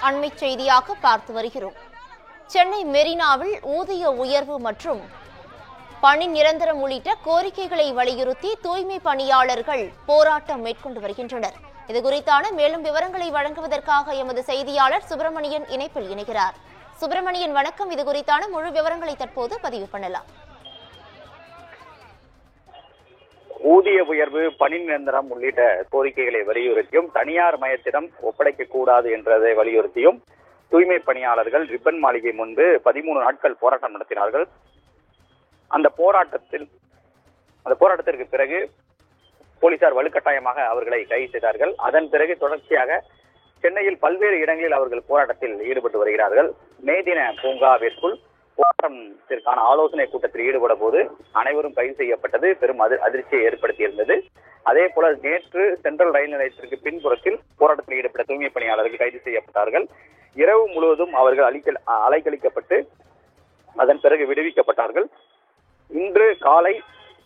அண்மை செய்தியாக பார்த்து வருகிறோம். சென்னை மெரினாவில் ஊதிய உயர்வு மற்றும் பணி நிரந்தரம் உள்ளிட்ட கோரிக்கைகளை வலியுறுத்தி தூய்மை பணியாளர்கள் போராட்டம் மேற்கொண்டு வருகின்றனர். இதுகுறித்தான மேலும் விவரங்களை வழங்குவதற்காக எமது செய்தியாளர் சுப்பிரமணியன் இணைப்பில் இணைகிறார். சுப்பிரமணியன் வணக்கம். இதுகுறித்தான முழு விவரங்களை தற்போது பதிவு பண்ணலாம். ஊதிய உயர்வு, பணி நிரந்தரம் உள்ளிட்ட கோரிக்கைகளை வலியுறுத்தியும் தனியார் மயத்திடம் ஒப்படைக்க கூடாது என்றதை வலியுறுத்தியும் தூய்மை பணியாளர்கள் ரிப்பன் மாளிகை முன்பு 13 நாட்கள் போராட்டம் நடத்தினார்கள். அந்த போராட்டத்திற்கு பிறகு போலீசார் வலுக்கட்டாயமாக அவர்களை கைது செய்தார்கள். அதன் பிறகு தொடர்ச்சியாக சென்னையில் பல்வேறு இடங்களில் அவர்கள் போராட்டத்தில் ஈடுபட்டு வருகிறார்கள். மே தின பூங்காவிற்குள் போராட்டத்திற்கான ஆலோசனை கூட்டத்தில் ஈடுபட போது அனைவரும் கைது செய்யப்பட்டது பெரும் அதிர்ச்சியை ஏற்படுத்தியிருந்தது. அதே போல நேற்று சென்ட்ரல் ரயில் நிலையத்திற்கு பின்புறத்தில் போராட்டத்தில் ஈடுபட்ட தூய்மை பணியாளர்கள் கைது செய்யப்பட்டார்கள். இரவு முழுவதும் அவர்கள் அலைக்கழிக்கப்பட்டு அதன் பிறகு விடுவிக்கப்பட்டார்கள். இன்று காலை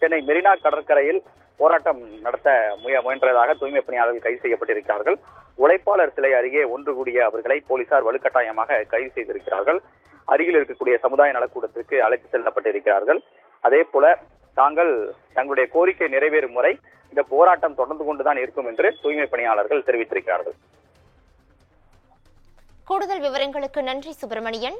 சென்னை மெரினா கடற்கரையில் போராட்டம் நடத்த முயன்றதாக தூய்மை பணியாளர்கள் கைது செய்யப்பட்டிருக்கிறார்கள். உழைப்பாளர் சிலை அருகே ஒன்று கூடிய அவர்களை போலீசார் வலுக்கட்டாயமாக கைது செய்திருக்கிறார்கள். அருகில் இருக்கக்கூடிய சமுதாய நலக்கூடத்திற்கு அழைத்து செல்லப்பட்டிருக்கிறார்கள். அதே போல தங்களுடைய கோரிக்கை நிறைவேறும் முறை இந்த போராட்டம் தொடர்ந்து கொண்டுதான் இருக்கும் என்று தூய்மை பணியாளர்கள் தெரிவித்திருக்கிறார்கள். கூடுதல் விவரங்களுக்கு நன்றி சுப்பிரமணியன்.